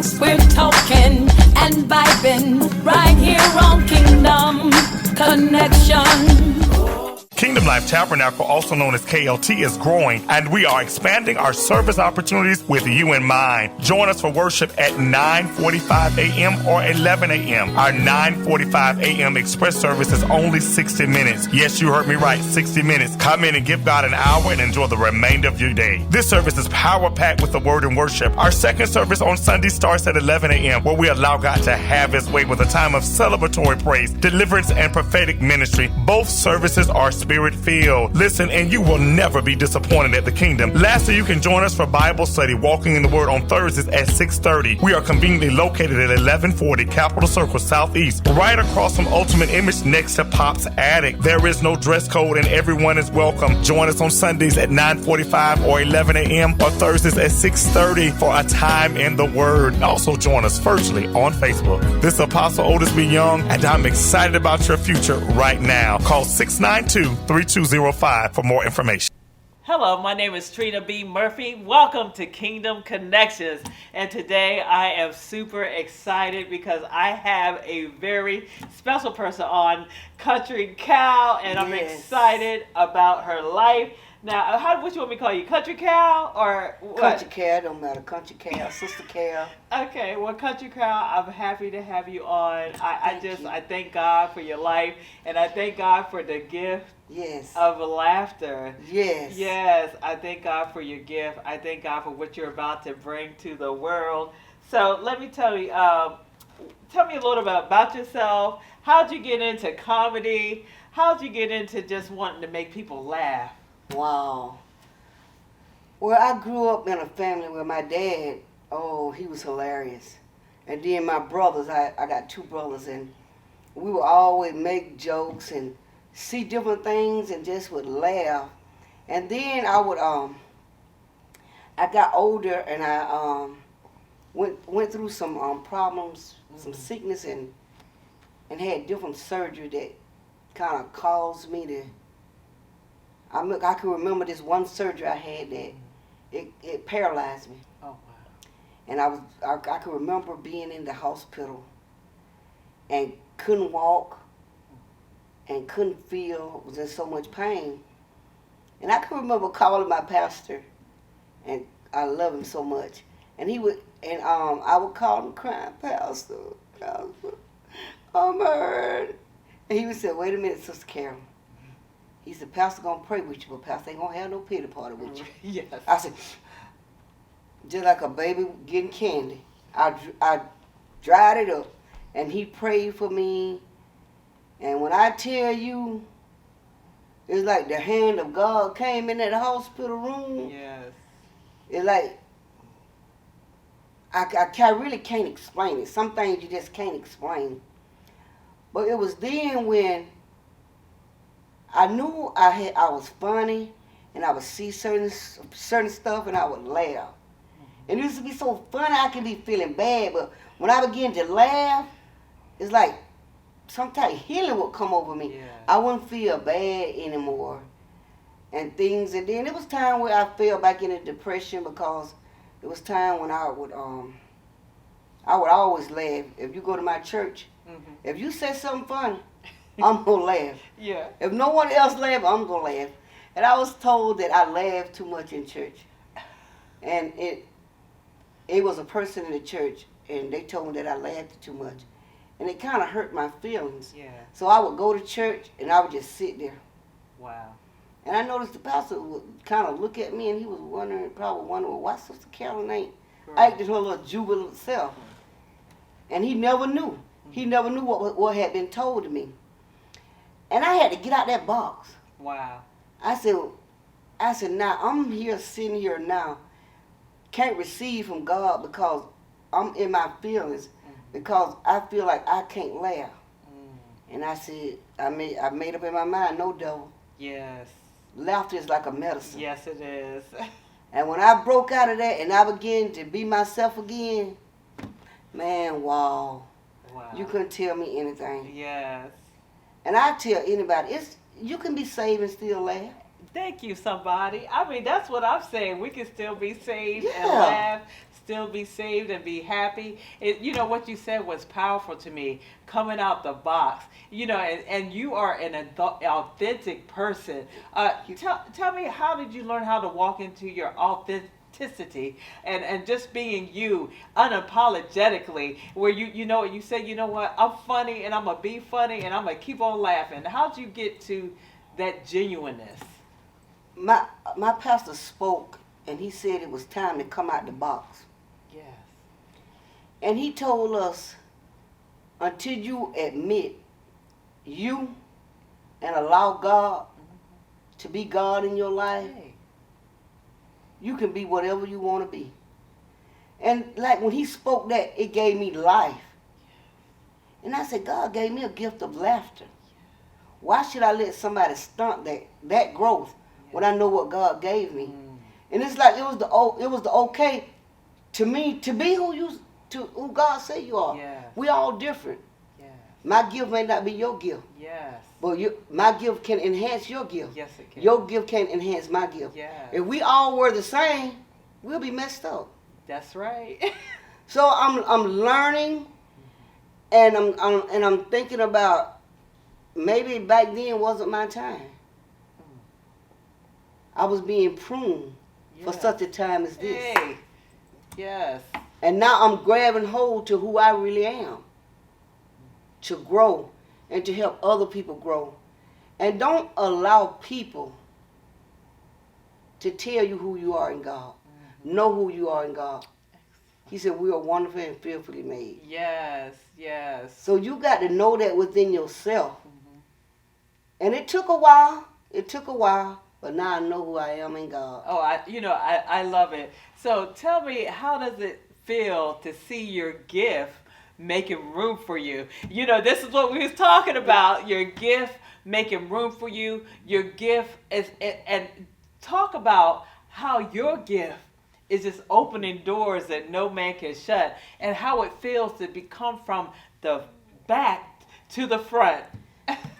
We're talking and vibing right here on Kingdom Connection. Kingdom Life Tabernacle, also known as KLT, is growing, and we are expanding our service opportunities with you in mind. Join us for worship at 9:45 a.m. or 11 a.m. Our 9:45 a.m. express service is only 60 minutes. Yes, you heard me right, 60 minutes. Come in and give God an hour and enjoy the remainder of your day. This service is power-packed with the word and worship. Our second service on Sunday starts at 11 a.m., where we allow God to have his way with a time of celebratory praise, deliverance, and prophetic ministry. Both services are Spirit-filled. Listen, and you will never be disappointed at the Kingdom. Lastly, you can join us for Bible study, Walking in the Word, on Thursdays at 6:30. We are conveniently located at 1140 Capitol Circle Southeast, right across from Ultimate Image next to Pop's Attic. There is no dress code and everyone is welcome. Join us on Sundays at 9:45 or 11 a.m. or Thursdays at 6:30 for a time in the Word. Also join us virtually on Facebook. This is Apostle Otis B. Young, and I'm excited about your future right now. Call 692-3205 for more information. Hello, my name is Trina B. Murphy. Welcome to Kingdom Connections. And today I am super excited because I have a very special person on, Country Cow, and I'm excited about her life. Now, what you want me to call you? Country Cow or what? Country Cow, don't matter. Country Cow, Sister Cow. Okay, well, Country Cow, I'm happy to have you on. I thank God for your life, and I thank God for the gift of laughter. Yes. Yes, I thank God for your gift. I thank God for what you're about to bring to the world. So let me tell you, tell me a little bit about yourself. How'd you get into comedy? How'd you get into just wanting to make people laugh? Wow. Well, I grew up in a family where my dad, he was hilarious. And then my brothers, I got two brothers, and we would always make jokes and see different things and just would laugh. And then I got older and I went through some problems, some sickness, and had different surgery that kind of caused me to. I can remember this one surgery I had that it paralyzed me. Oh wow! And I can remember being in the hospital and couldn't walk and couldn't feel, was in so much pain. And I can remember calling my pastor, and I love him so much. And I would call him crying, Pastor, I'm hurt. And he would say, wait a minute, Sister Carol. He said, Pastor gonna pray with you, but Pastor ain't gonna have no pity party with you. Yes. I said, just like a baby getting candy. I dried it up, and he prayed for me. And when I tell you, it's like the hand of God came in that hospital room. Yes. It's like, I really can't explain it. Some things you just can't explain. But it was then when I knew I was funny, and I would see certain stuff, and I would laugh. And it used to be so funny, I could be feeling bad, but when I began to laugh, it's like some type of healing would come over me. Yeah. I wouldn't feel bad anymore, and things. And then it was time where I fell back into depression because it was time when I would always laugh. If you go to my church, if you say something funny, I'm gonna laugh. Yeah. If no one else laugh, I'm gonna laugh. And I was told that I laughed too much in church. And it was a person in the church, and they told me that I laughed too much. And it kind of hurt my feelings. Yeah. So I would go to church, and I would just sit there. Wow. And I noticed the pastor would kind of look at me, and he was probably wondering why Sister Carolyn ain't acting her little jubilant self. And he never knew. He never knew what had been told to me. And I had to get out that box. Wow. I said, now I'm here, sitting here now, can't receive from God because I'm in my feelings, because I feel like I can't laugh. And I said, I made up in my mind, no devil. Yes. Laughter is like a medicine. Yes, it is. And when I broke out of that and I began to be myself again, man, wow. You couldn't tell me anything. Yes. And I tell anybody, you can be saved and still laugh. Thank you, somebody. I mean, that's what I'm saying. We can still be saved and laugh, still be saved and be happy. You know, what you said was powerful to me, coming out the box. You know, and you are an authentic person. Tell me, how did you learn how to walk into your authenticity and just being you unapologetically, where you say, you know what, I'm funny and I'm gonna be funny and I'm gonna keep on laughing. How'd you get to that genuineness? My pastor spoke, and he said it was time to come out the box. Yes. And he told us, until you admit you and allow God to be God in your life, Hey. you can be whatever you want to be. And like when he spoke that, it gave me life. And I said, God gave me a gift of laughter. Why should I let somebody stunt that growth when I know what God gave me? And it's like it was the okay to me to be who God said you are. Yes. We all different. Yes. My gift may not be your gift, Yes. but my gift can enhance your gift. Yes, it can. Your gift can enhance my gift. Yes. If we all were the same, we'll be messed up. That's right. So I'm learning, and I'm thinking about maybe back then wasn't my time. I was being pruned for Yes. such a time as this. Hey. Yes. And now I'm grabbing hold to who I really am, to grow and to help other people grow. And don't allow people to tell you who you are in God. Know who you are in God. He said we are wonderfully and fearfully made. Yes. Yes. So you got to know that within yourself. And it took a while. But now I know who I am in God. Oh, I love it. So tell me, how does it feel to see your gift making room for you? You know, this is what we was talking about. Your gift making room for you. Your gift is, and talk about how your gift is just opening doors that no man can shut, and how it feels to become from the back to the front.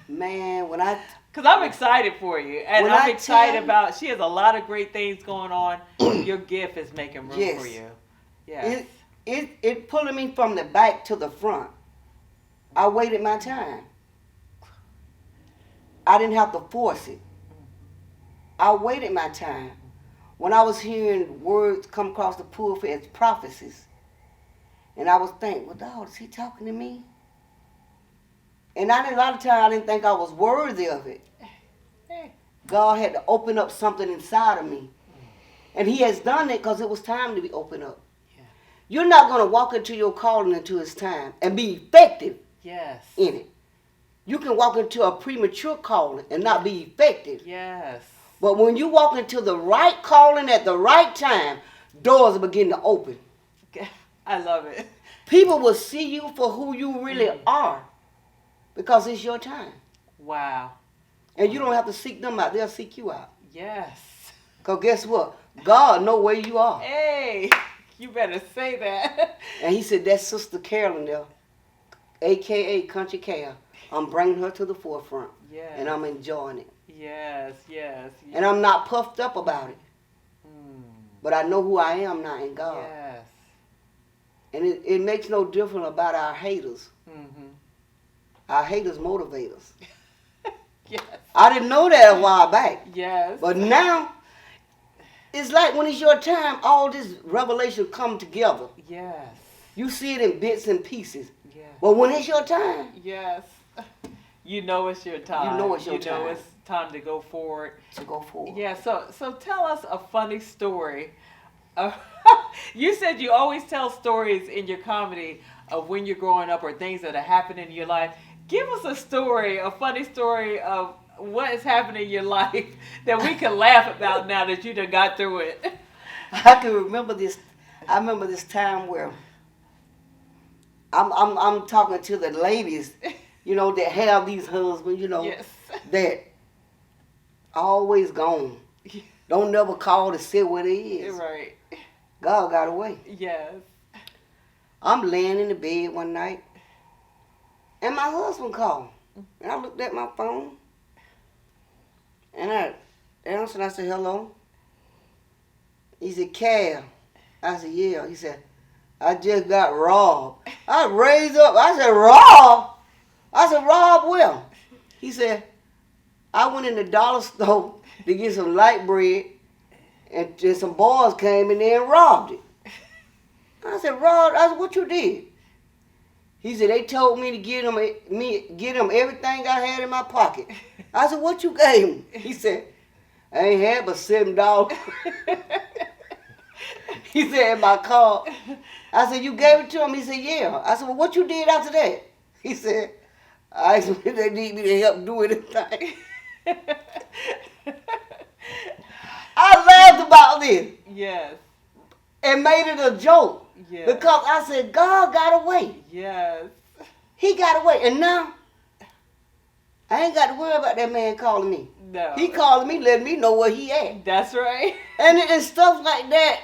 Man, Because I'm excited for you. And When I'm I excited tell- about, she has a lot of great things going on. Your gift is making room Yes. for you. Yes. it pulling me from the back to the front. I waited my time. I didn't have to force it. I waited my time. When I was hearing words come across the pulpit as prophecies, and I was thinking, well, dog, is he talking to me? And a lot of times I didn't think I was worthy of it. God had to open up something inside of me. And he has done it because it was time to be opened up. Yeah. You're not going to walk into your calling until it's time and be effective Yes. in it. You can walk into a premature calling and not be effective. Yes. But when you walk into the right calling at the right time, doors begin to open. I love it. People will see you for who you really are because it's your time. Wow. And you don't have to seek them out. They'll seek you out. Yes. Because guess what? God know where you are. Hey, you better say that. And he said, that's Sister Carolyn there, a.k.a. Country Care. I'm bringing her to the forefront. Yes. And I'm enjoying it. Yes, yes. And I'm not puffed up about it. But I know who I am now in God. Yes. And it makes no difference about our haters. Mm-hmm. Our haters motivate us. Yes. I didn't know that a while back. Yes. But now, it's like when it's your time, all this revelation come together. Yes. You see it in bits and pieces. Yes. But when it's your time, Yes. You know it's your time. You know it's your You know time. it's time to go forward. to go forward. Yeah, so tell us a funny story. You said you always tell stories in your comedy of when you're growing up or things that have happened in your life. Give us a story, a funny story of what has happened in your life that we can laugh about now that you done got through it. I can remember this. I remember this time where I'm talking to the ladies, you know, that have these husbands, you know, Yes. that always gone. Don't never call to see what it is. Right. God got away. Yes. I'm laying in the bed one night, and my husband called. And I looked at my phone, and I answered. I said, hello. He said, Cal, I said, yeah. He said, I just got robbed. I raised up. I said, robbed? I said, robbed where? He said, I went in the dollar store to get some light bread, and some boys came in there and robbed it. I said, robbed? I said, what you did? He said, they told me to get them everything I had in my pocket. I said, what you gave him? He said, I ain't had but $7. He said, in my car. I said, you gave it to him? He said, yeah. I said, well, what you did after that? He said, I asked them if they need me to help do anything. I laughed about this Yes. and made it a joke. Yes. Because I said, God got away. Yes. He got away. And now, I ain't got to worry about that man calling me. No. He calling me, letting me know where he at. That's right. And stuff like that.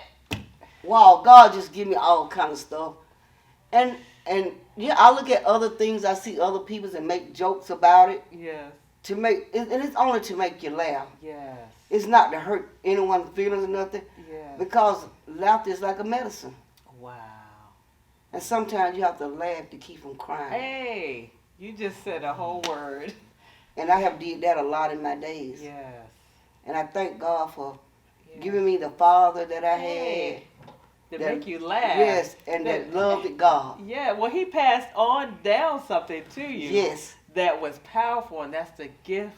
Wow, God just give me all kind of stuff. And yeah, I look at other things, I see other people and make jokes about it. Yes. And it's only to make you laugh. Yes. It's not to hurt anyone's feelings or nothing. Yes. Because laughter is like a medicine. Wow. And sometimes you have to laugh to keep from crying. Hey, you just said a whole word. And I have did that a lot in my days. Yes. And I thank God for Yes. giving me the father that I Hey. To that- make you laugh. Yes, and that loved God. Yeah, well, he passed on down something to you. Yes. That was powerful, and that's the gift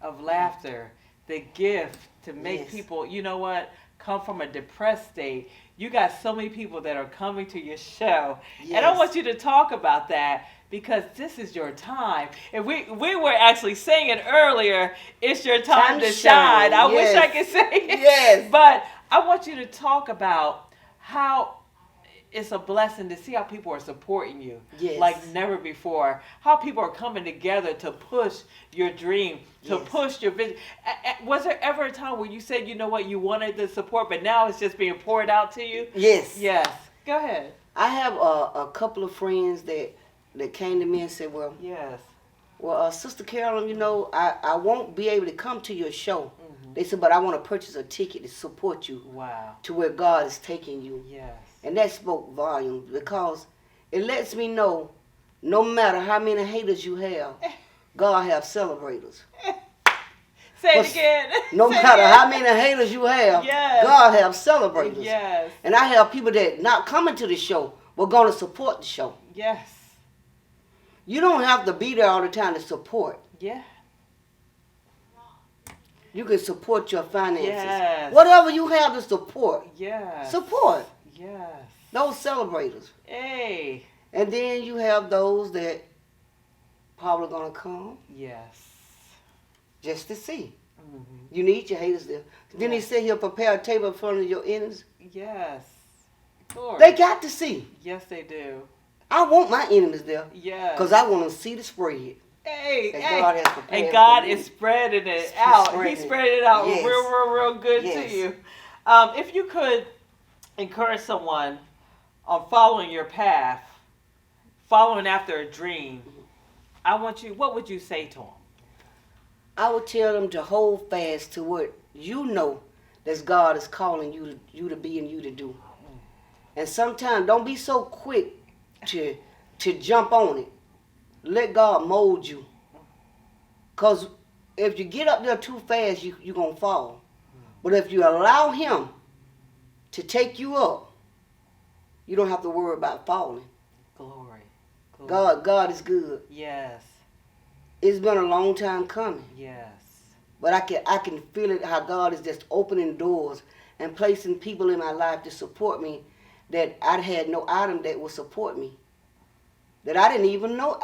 of laughter. The gift to make Yes. people, you know what, come from a depressed state. You got so many people that are coming to your show. And I Yes. want you to talk about that because this is your time. And we were actually singing earlier, it's your time to shine. I wish I Yes. could say it. Yes. But I want you to talk about how it's a blessing to see how people are supporting you Yes. like never before. How people are coming together to push your dream, to Yes. push your vision. Was there ever a time where you said, you know what, you wanted the support, but now it's just being poured out to you? Yes. Yes. Go ahead. I have a couple of friends that came to me and said, Yes. well, Sister Carolyn, you know, I won't be able to come to your show. Mm-hmm. They said, but I want to purchase a ticket to support you Wow. to where God is taking you. Yes. And that spoke volumes because it lets me know no matter how many haters you have, God have celebrators. Say But it again. No Say it matter again. how many haters you have, Yes. God have celebrators. Yes. And I have people that not coming to the show, but going to support the show. Yes. You don't have to be there all the time to support. Yeah. You can support your finances. Yes. Whatever you have to support, Yes. support Yes. those celebrators. Hey. And then you have those that probably going to come Yes. just to see. Mhm. You need your haters there. Then he Yes. said he'll prepare a table in front of your enemies. Yes. Glory. They got to see. Yes, they do. I want my enemies there Yes. because I want to see the spread. Hey, that hey. God has prepared And God for me. is spreading it He's out. spreading He's it. spreading it out Yes. real good Yes. to you. If you could encourage someone on following your path, following after a dream, what would you say to them? I would tell them to hold fast to what you know that God is calling you to be and you to do. And sometimes don't be so quick to jump on it. Let God mold you. Because if you get up there too fast, you're going to fall. But if you allow him to take you up, you don't have to worry about falling. Glory. Glory. God is good. Yes. It's been a long time coming. Yes. But I can feel it how God is just opening doors and placing people in my life to support me that I had no item that would support me. That I didn't even know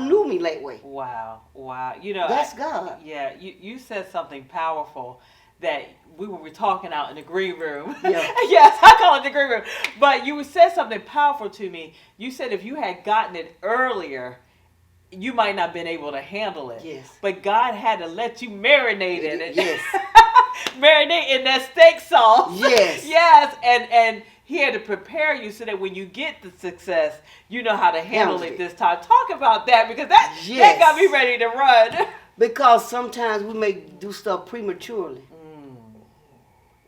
knew me that way. Wow. Wow. You know, That's God. Yeah, you said something powerful that we were talking out in the green room. Yeah. Yes, I call it the green room. But you said something powerful to me. You said if you had gotten it earlier, you might not have been able to handle it. Yes. But God had to let you marinate in it. Yes. Marinate in that steak sauce. Yes. Yes. And he had to prepare you so that when you get the success, you know how to handle it this time. Talk about that because that Yes. got me ready to run. Because sometimes we may do stuff prematurely.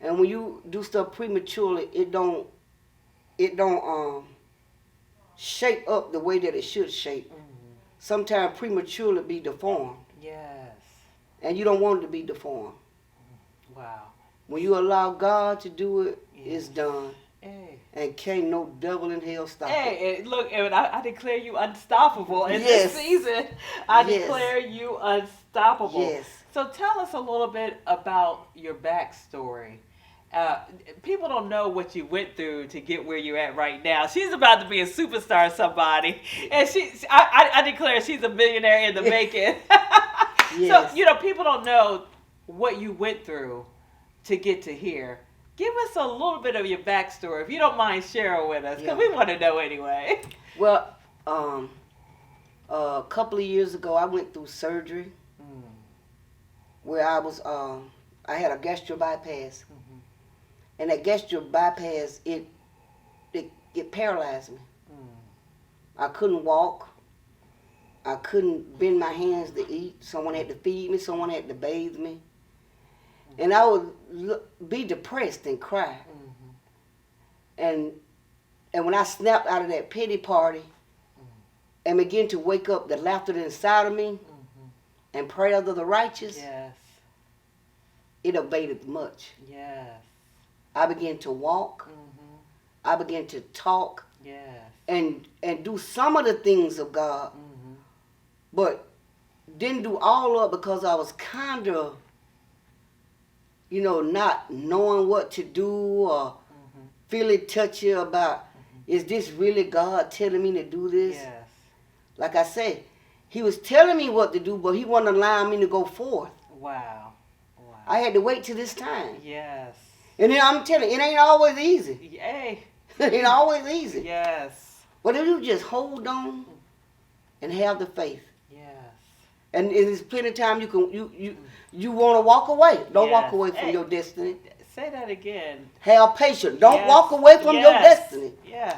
And when you do stuff prematurely, it don't shape up the way that it should shape. Sometimes prematurely be deformed, Yes. and you don't want it to be deformed. Wow. When you allow God to do it, it's Yes. done. Hey. And can't no devil in hell stop it. Hey, and look, and I declare you unstoppable in Yes. this season. I Yes. declare you unstoppable. Yes. So tell us a little bit about your backstory. People don't know what you went through to get where you're at right now. She's about to be a superstar, somebody, and I declare she's a millionaire in the making. Yes. So people don't know what you went through to get to here. Give us a little bit of your backstory, if you don't mind sharing with us, because we want to know anyway. Well, a couple of years ago, I went through surgery where I had a gastric bypass, and that gastric bypass it paralyzed me. I couldn't walk. I couldn't bend my hands to eat. Someone had to feed me. Someone had to bathe me. And I would be depressed and cry. And when I snapped out of that pity party and began to wake up the laughter inside of me and prayers of the righteous, Yes. it abated much. Yes. I began to walk. I began to talk Yes. and do some of the things of God, but didn't do all of it because I was kind of, not knowing what to do or feeling touchy about, is this really God telling me to do this? Yes. Like I say, he was telling me what to do, but he wasn't allowing me to go forth. Wow. Wow. I had to wait till this time. Yes. And then I'm telling you, it ain't always easy. Hey. It ain't always easy. Yes. But if you just hold on and have the faith, Yes. and there's plenty of time you want to walk away. Don't walk Yes. away from Hey. your destiny. Say that again. Have patience. Don't Yes. walk away from your Yes. destiny, Yes.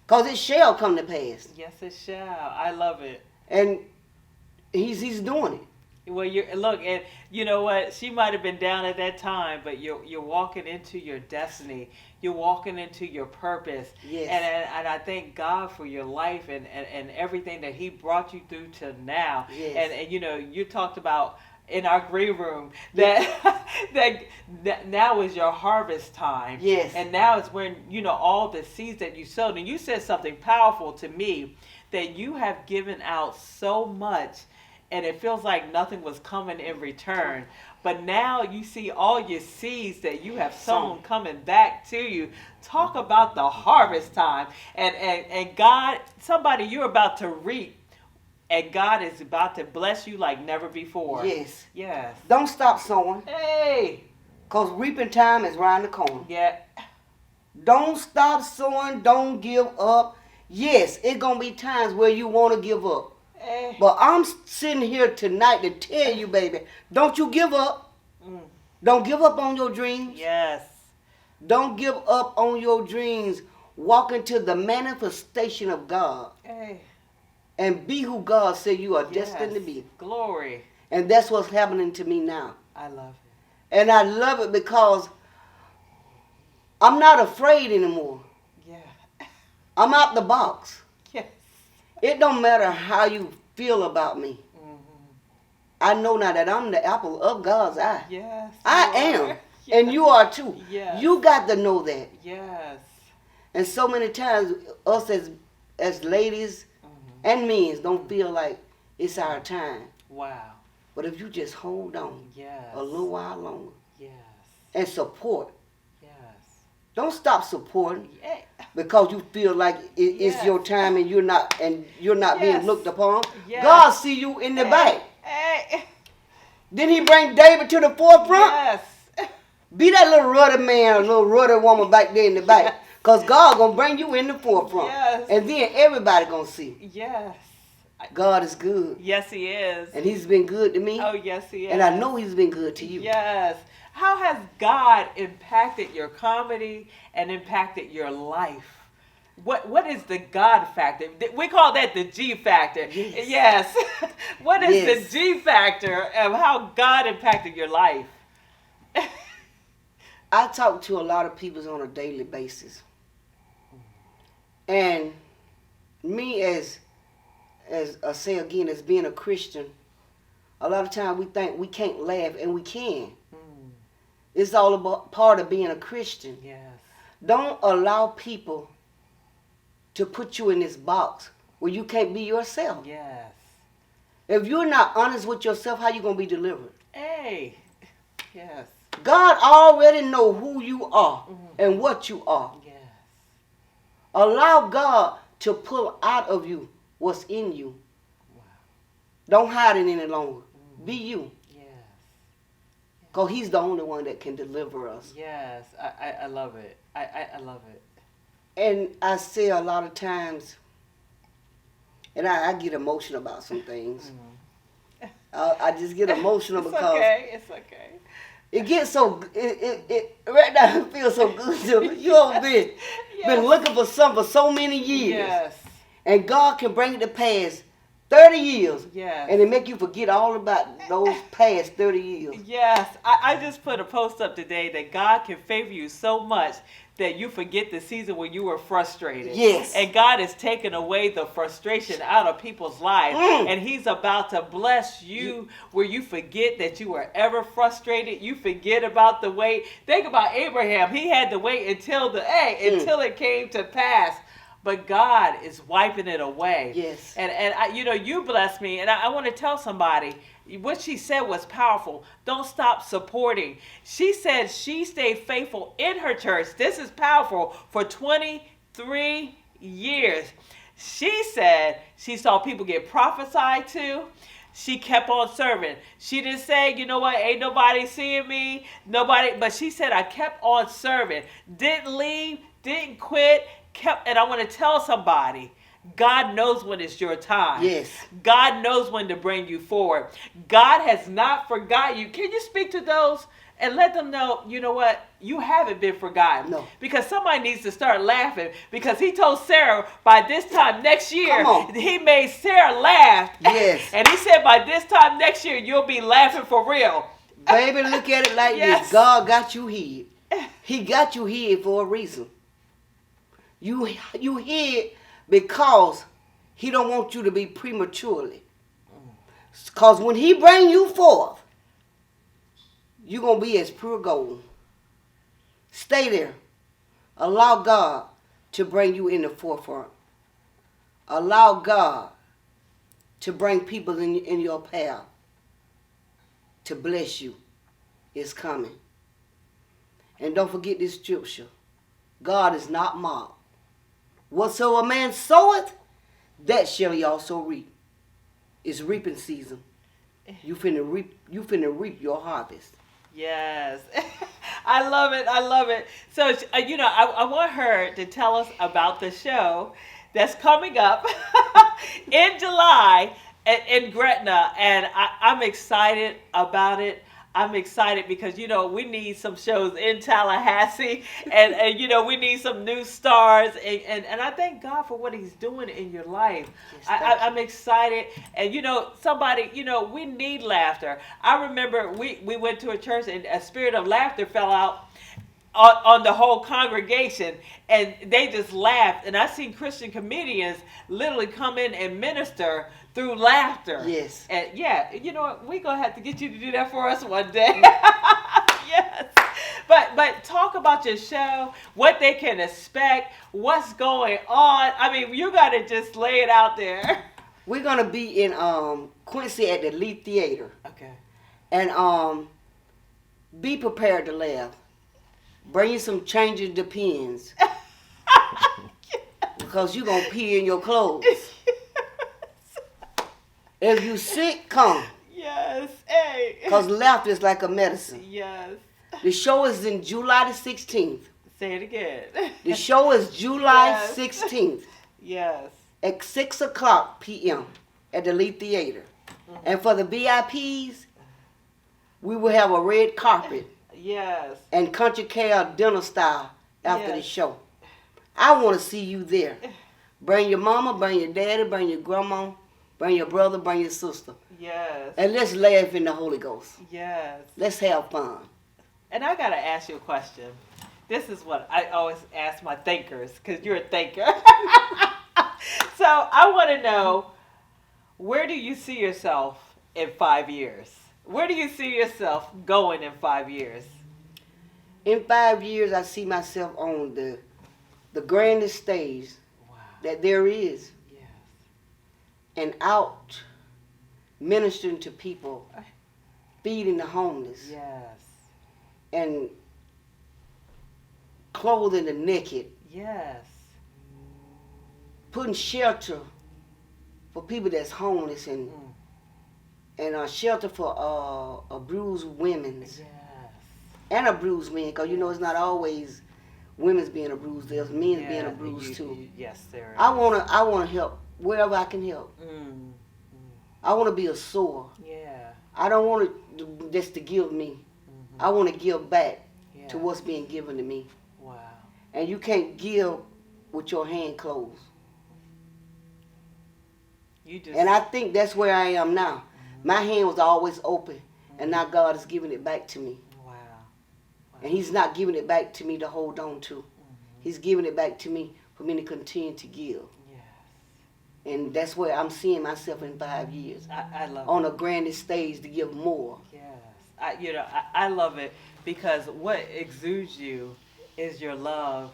because because it shall come to pass. Yes, it shall. I love it. And he's doing it. Well, look, and you know what? She might have been down at that time, but you're walking into your destiny. You're walking into your purpose. Yes. And I thank God for your life and everything that He brought you through to now. Yes. And you talked about in our green room that that now is your harvest time. Yes. And now is when all the seeds that you sowed. And you said something powerful to me, that you have given out so much, and it feels like nothing was coming in return. But now you see all your seeds that you have sown coming back to you. Talk about the harvest time. And God, somebody, you're about to reap. And God is about to bless you like never before. Yes. Yes. Don't stop sowing, Hey. because reaping time is around the corner. Yeah. Don't stop sowing. Don't give up. Yes, it's going to be times where you want to give up. Hey. But I'm sitting here tonight to tell you, baby, don't you give up. Don't give up on your dreams. Yes. Don't give up on your dreams. Walk into the manifestation of God Hey. and be who God said you are destined to Yes. be. Glory. And that's what's happening to me now. I love And I love it because I'm not afraid anymore. it. Yeah. I'm out the box. Yes. It don't matter how you feel about me. I know now that I'm the apple of God's eye. Yes. I you am. are. And you are too. Yes. You got to know that. Yes. And so many times us as ladies and men don't feel like it's our time. Wow. But if you just hold on Yes. a little while longer Yes. and support, Yes. don't stop supporting Yeah. because you feel like it's Yes. your time and you're not Yes. being looked upon. Yes. God see you in the back. Hey. Didn't he bring David to the forefront? Yes. Be that little ruddy man, little ruddy woman back there in the back. Because God going to bring you in the forefront. Yes. And then everybody going to see. Yes. God is good. Yes, He is. And he's been good to me. Oh, yes, He is. And I know he's been good to you. Yes. How has God impacted your comedy and impacted your life? What is the God factor? We call that the G factor. Yes. What is Yes. the G factor of how God impacted your life? I talk to a lot of people on a daily basis. And me as I say again, as being a Christian, a lot of times we think we can't laugh, and we can. It's all about part of being a Christian. Yes. Don't allow people to put you in this box where you can't be yourself. Yes. If you're not honest with yourself, how you going to be delivered? Hey. Yes. God already know who you are and what you are. Yes. Allow God to pull out of you what's in you. Wow. Don't hide it any longer. Be you. Yes. Because he's the only one that can deliver us. Yes. I love it. I love it. And I say a lot of times, and I get emotional about some things. I just get emotional It's because okay. It's okay. it gets so, it right now it feels so good to me. You have been looking for something for so many years. Yes. And God can bring it to pass 30 years. Yes. And it make you forget all about those past 30 years. Yes. I just put a post up today that God can favor you so much that you forget the season when you were frustrated. Yes. And God is taking away the frustration out of people's lives. And he's about to bless you where you forget that you were ever frustrated. You forget about the wait. Think about Abraham. He had to wait until until it came to pass. But God is wiping it away. Yes. And you blessed me. And I want to tell somebody, what she said was powerful. Don't stop supporting. She said she stayed faithful in her church. This is powerful. For 23 years. She said she saw people get prophesied to. She kept on serving. She didn't say, you know what, ain't nobody seeing me. Nobody. But she said, I kept on serving. Didn't leave. Didn't quit. And I want to tell somebody, God knows when it's your time. Yes. God knows when to bring you forward. God has not forgot you. Can you speak to those and let them know, you know what, you haven't been forgotten? No. Because somebody needs to start laughing, because he told Sarah by this time next year, he made Sarah laugh. Yes. And he said by this time next year, you'll be laughing for real. Baby, look at it like Yes. this. God got you hid. He got you hid for a reason. You hid because he don't want you to be prematurely. Because when he bring you forth, you're going to be as pure gold. Stay there. Allow God to bring you in the forefront. Allow God to bring people in your path to bless you. It's coming. And don't forget this scripture. God is not mocked. Whatsoever a man soweth, that shall he also reap. It's reaping season. You finna reap your harvest. Yes. I love it. I love it. So, I want her to tell us about the show that's coming up in July in Gretna. And I'm excited about it. I'm excited because, we need some shows in Tallahassee and we need some new stars. And I thank God for what he's doing in your life. Yes, I'm excited. And, somebody, we need laughter. I remember we went to a church and a spirit of laughter fell out on the whole congregation, and they just laughed. And I seen Christian comedians literally come in and minister through laughter. Yes. And you know what? We're going to have to get you to do that for us one day. Yes. But talk about your show, what they can expect, what's going on. I mean, you got to just lay it out there. We're going to be in Quincy at the Lee Theater. Okay. And be prepared to laugh. Bring you some changing depends. Because you're going to pee in your clothes. If you sick, come. Yes. Hey. Because laughter is like a medicine. Yes. The show is in July the 16th. Say it again. The show is July Yes. 16th Yes. at 6 o'clock p.m. at the Lee Theater. And for the VIPs, we will have a red carpet Yes. and country care dinner style after the Yes. show. I want to see you there. Bring your mama, bring your daddy, bring your grandma, bring your brother, bring your sister. Yes. And let's laugh in the Holy Ghost. Yes. Let's have fun. And I got to ask you a question. This is what I always ask my thinkers, because you're a thinker. So I want to know, where do you see yourself in 5 years? Where do you see yourself going in 5 years? In 5 years, I see myself on the grandest stage Wow. that there is, Yes. and out ministering to people, feeding the homeless, Yes. and clothing the naked, Yes. putting shelter for people that's homeless, and a shelter for bruised women Yes. and a bruised men, because you know it's not always women's being abused. There's men being abused too. Yes, there is. I wanna help wherever I can help. I wanna be a sower. Yeah. I don't want it just to give me. I want to give back Yeah. to what's being given to me. Wow. And you can't give with your hand closed. You just. And I think that's where I am now. My hand was always open, and now God is giving it back to me. Wow. And He's not giving it back to me to hold on to. He's giving it back to me for me to continue to give. Yes. And that's where I'm seeing myself in 5 years. I love On it. a grandest stage to give more. Yes. I love it because what exudes you is your love.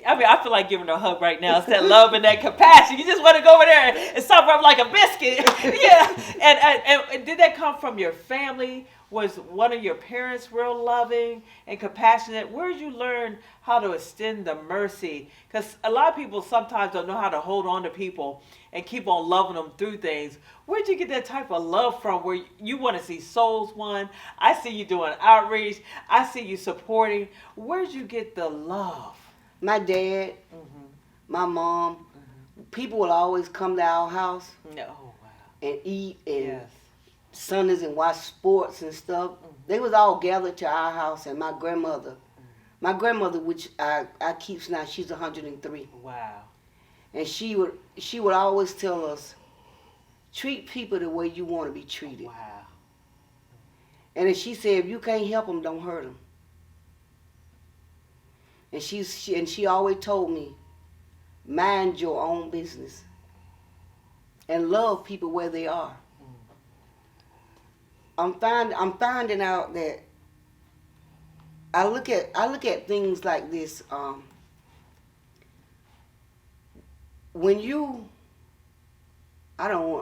I mean, I feel like giving her a hug right now. It's that love and that compassion. You just want to go over there and stop her up like a biscuit. Yeah. And did that come from your family? Was one of your parents real loving and compassionate? Where did you learn how to extend the mercy? Because a lot of people sometimes don't know how to hold on to people and keep on loving them through things. Where'd you get that type of love from where you want to see souls won? I see you doing outreach. I see you supporting. Where'd you get the love? My dad, my mom, people will always come to our house No. Oh, wow. and eat and Yes. Sundays and watch sports and stuff. They was all gathered to our house, and my grandmother, which I keep now, she's 103, Wow. and she would always tell us, treat people the way you want to be treated. Wow. And then she said, if you can't help them, don't hurt them. And she always told me, mind your own business and love people where they are. I'm finding out that I look at things like this. When you, I don't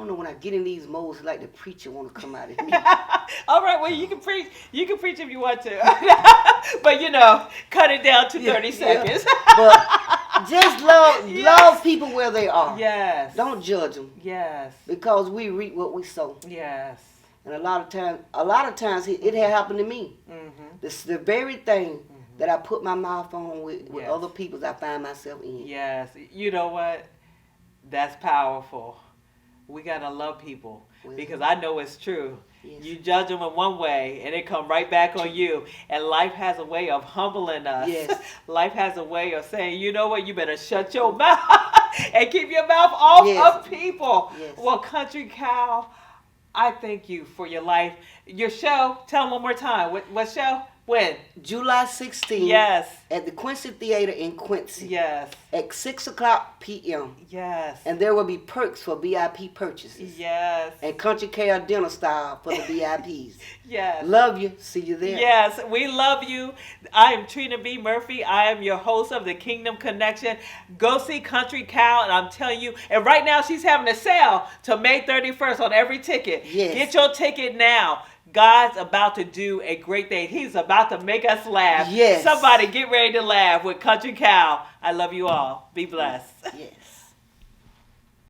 know when I get in these modes, it's like the preacher want to come out of me. All right, well, you can preach. You can preach if you want to. But, cut it down to 30 seconds. But just love Yes. people where they are. Yes. Don't judge them, Yes. because we reap what we sow. Yes. And a lot of times it had happened to me. This the very thing that I put my mouth on with Yes. other people I find myself in. Yes. You know what? That's powerful. We got to love people because I know it's true. Yes. You judge them in one way and it come right back on you. And life has a way of humbling us. Yes. Life has a way of saying, you know what, you better shut your mouth and keep your mouth off Yes. of people. Yes. Well, Country Cow, I thank you for your life. Your show, tell them one more time. What show? When? July 16th Yes. at the Quincy Theater in Quincy Yes. at 6:00 p.m. Yes. And there will be perks for VIP purchases. Yes. And Country Care dinner style for the VIPs. Yes. Love you. See you there. Yes, we love you. I am Trina B. Murphy. I am your host of the Kingdom Connection. Go see Country Cow, and I'm telling you, and right now she's having a sale till May 31st on every ticket. Yes. Get your ticket now. God's about to do a great thing. He's about to make us laugh. Yes. Somebody get ready to laugh with Country Cow. I love you all. Be blessed. Yes.